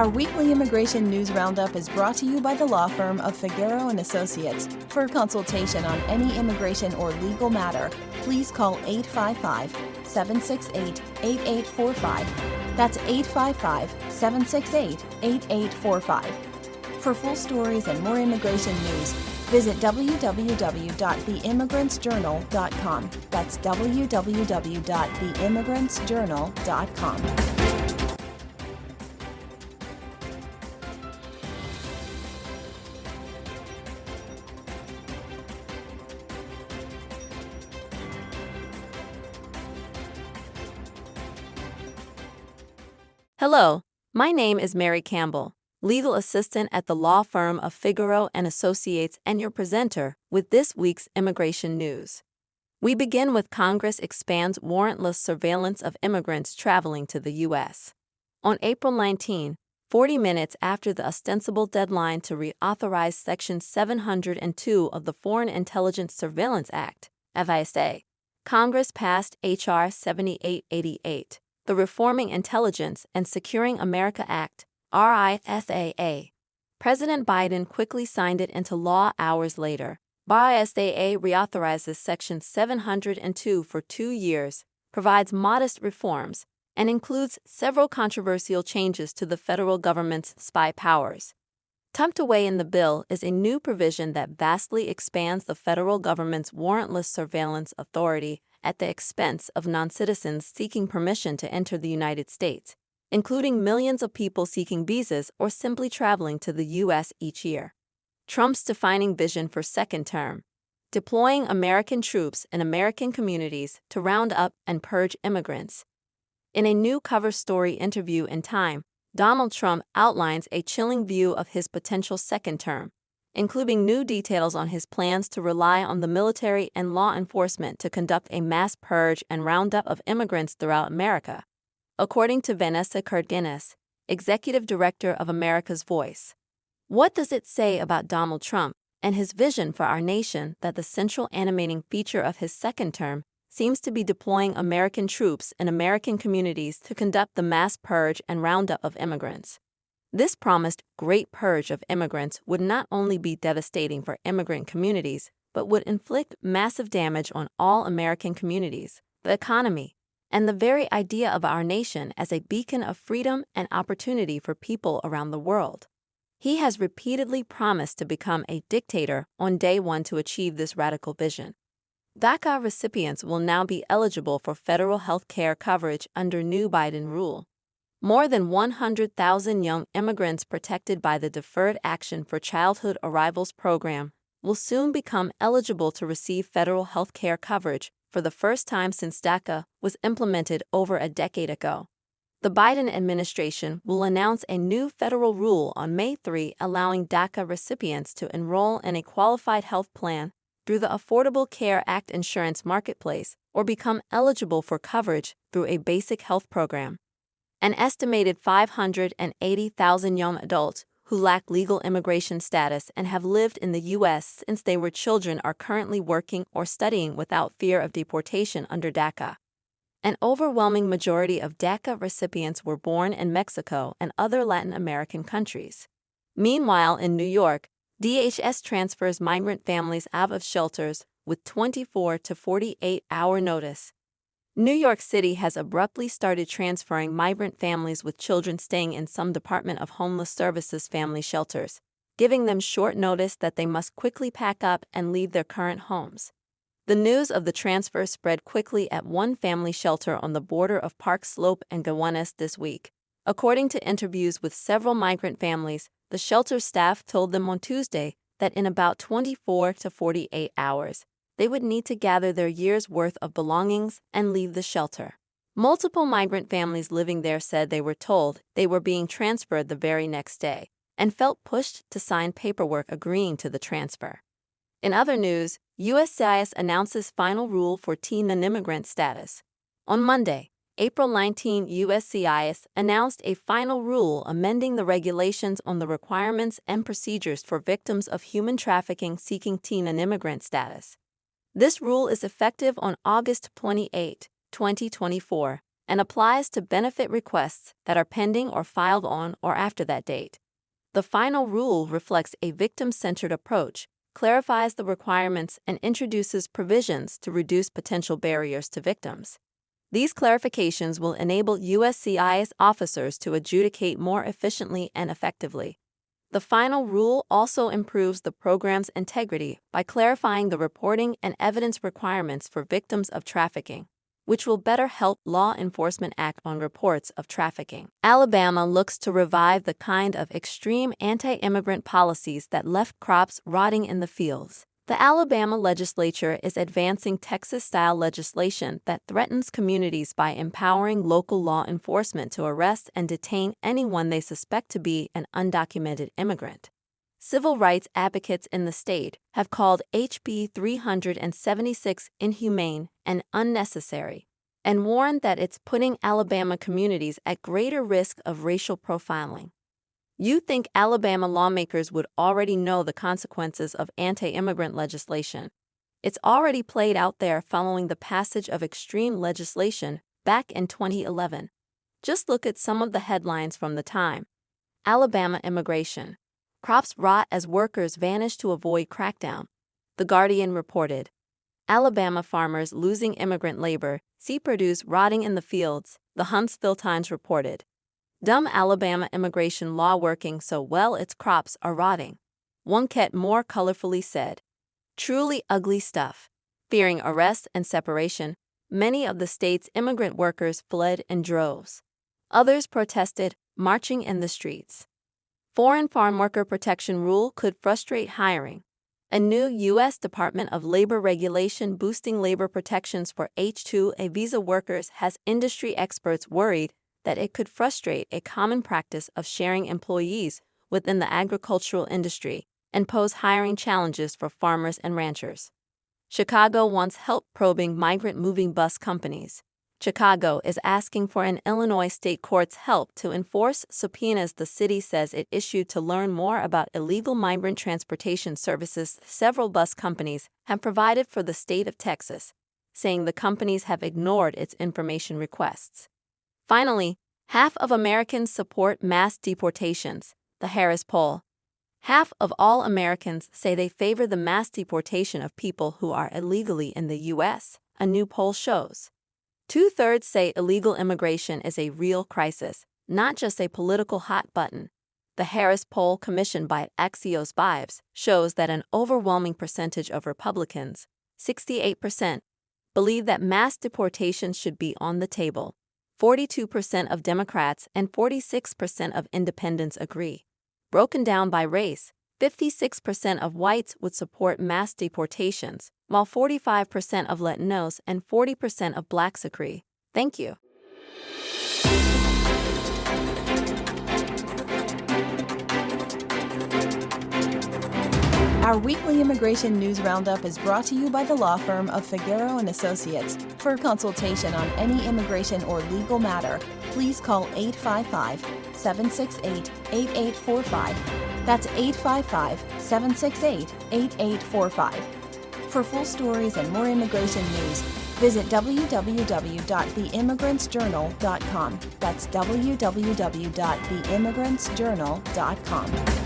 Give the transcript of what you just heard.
Our weekly immigration news roundup is brought to you by the law firm of Figueroa and Associates. For consultation on any immigration or legal matter, please call 855-768-8845. That's 855-768-8845. For full stories and more immigration news, visit www.theimmigrantsjournal.com. That's www.theimmigrantsjournal.com. Hello, my name is Mary Campbell, legal assistant at the law firm of Figueroa and Associates, and your presenter with this week's immigration news. We begin with Congress expands warrantless surveillance of immigrants traveling to the U.S. On April 19, 40 minutes after the ostensible deadline to reauthorize Section 702 of the Foreign Intelligence Surveillance Act, FISA, Congress passed H.R. 7888. The Reforming Intelligence and Securing America Act, RISAA. President Biden quickly signed it into law hours later. RISAA reauthorizes Section 702 for 2 years, provides modest reforms, and includes several controversial changes to the federal government's spy powers. Tucked away in the bill is a new provision that vastly expands the federal government's warrantless surveillance authority at the expense of non-citizens seeking permission to enter the United States, including millions of people seeking visas or simply traveling to the U.S. each year. Trump's defining vision for second term: deploying American troops in American communities to round up and purge immigrants. In a new cover story interview in Time, Donald Trump outlines a chilling view of his potential second term, including new details on his plans to rely on the military and law enforcement to conduct a mass purge and roundup of immigrants throughout America, according to Vanessa Cardenas, executive director of America's Voice. What does it say about Donald Trump and his vision for our nation that the central animating feature of his second term seems to be deploying American troops in American communities to conduct the mass purge and roundup of immigrants? This promised great purge of immigrants would not only be devastating for immigrant communities, but would inflict massive damage on all American communities, the economy, and the very idea of our nation as a beacon of freedom and opportunity for people around the world. He has repeatedly promised to become a dictator on day one to achieve this radical vision. DACA recipients will now be eligible for federal health care coverage under new Biden rule. More than 100,000 young immigrants protected by the Deferred Action for Childhood Arrivals program will soon become eligible to receive federal health care coverage for the first time since DACA was implemented over a decade ago. The Biden administration will announce a new federal rule on May 3 allowing DACA recipients to enroll in a qualified health plan through the Affordable Care Act insurance marketplace or become eligible for coverage through a basic health program. An estimated 580,000 young adults who lack legal immigration status and have lived in the U.S. since they were children are currently working or studying without fear of deportation under DACA. An overwhelming majority of DACA recipients were born in Mexico and other Latin American countries. Meanwhile, in New York, DHS transfers migrant families out of shelters with 24 to 48-hour notice. New York City has abruptly started transferring migrant families with children staying in some Department of Homeless Services family shelters, giving them short notice that they must quickly pack up and leave their current homes. The news of the transfer spread quickly at one family shelter on the border of Park Slope and Gowanus this week. According to interviews with several migrant families, the shelter staff told them on Tuesday that in about 24 to 48 hours, they would need to gather their year's worth of belongings and leave the shelter. Multiple migrant families living there said they were told they were being transferred the very next day and felt pushed to sign paperwork agreeing to the transfer. In other news, USCIS announces final rule for teen non-immigrant status. On Monday, April 19, USCIS announced a final rule amending the regulations on the requirements and procedures for victims of human trafficking seeking teen non-immigrant status. This rule is effective on August 28, 2024, and applies to benefit requests that are pending or filed on or after that date. The final rule reflects a victim-centered approach, clarifies the requirements, and introduces provisions to reduce potential barriers to victims. These clarifications will enable USCIS officers to adjudicate more efficiently and effectively. The final rule also improves the program's integrity by clarifying the reporting and evidence requirements for victims of trafficking, which will better help law enforcement act on reports of trafficking. Alabama looks to revive the kind of extreme anti-immigrant policies that left crops rotting in the fields. The Alabama legislature is advancing Texas-style legislation that threatens communities by empowering local law enforcement to arrest and detain anyone they suspect to be an undocumented immigrant. Civil rights advocates in the state have called HB 376 inhumane and unnecessary, and warned that it's putting Alabama communities at greater risk of racial profiling. You'd think Alabama lawmakers would already know the consequences of anti-immigrant legislation. It's already played out there following the passage of extreme legislation back in 2011. Just look at some of the headlines from the time. Alabama immigration. Crops rot as workers vanish to avoid crackdown. The Guardian reported. Alabama farmers losing immigrant labor, see produce rotting in the fields, the Huntsville Times reported. Dumb Alabama immigration law working so well its crops are rotting. Wonkette more colorfully said. Truly ugly stuff. Fearing arrest and separation, many of the state's immigrant workers fled in droves. Others protested, marching in the streets. Foreign farm worker protection rule could frustrate hiring. A new U.S. Department of Labor regulation boosting labor protections for H-2A visa workers has industry experts worried that it could frustrate a common practice of sharing employees within the agricultural industry and pose hiring challenges for farmers and ranchers. Chicago wants help probing migrant moving bus companies. Chicago is asking for an Illinois state court's help to enforce subpoenas the city says it issued to learn more about illegal migrant transportation services several bus companies have provided for the state of Texas, saying the companies have ignored its information requests. Finally, half of Americans support mass deportations, the Harris poll. Half of all Americans say they favor the mass deportation of people who are illegally in the U.S., a new poll shows. 2/3 say illegal immigration is a real crisis, not just a political hot button. The Harris poll, commissioned by Axios Vibes, shows that an overwhelming percentage of Republicans, 68%, believe that mass deportations should be on the table. 42% of Democrats and 46% of independents agree. Broken down by race, 56% of whites would support mass deportations, while 45% of Latinos and 40% of blacks agree. Thank you. Our weekly immigration news roundup is brought to you by the law firm of Figueroa & Associates. For consultation on any immigration or legal matter, please call 855-768-8845. That's 855-768-8845. For full stories and more immigration news, visit www.theimmigrantsjournal.com. That's www.theimmigrantsjournal.com.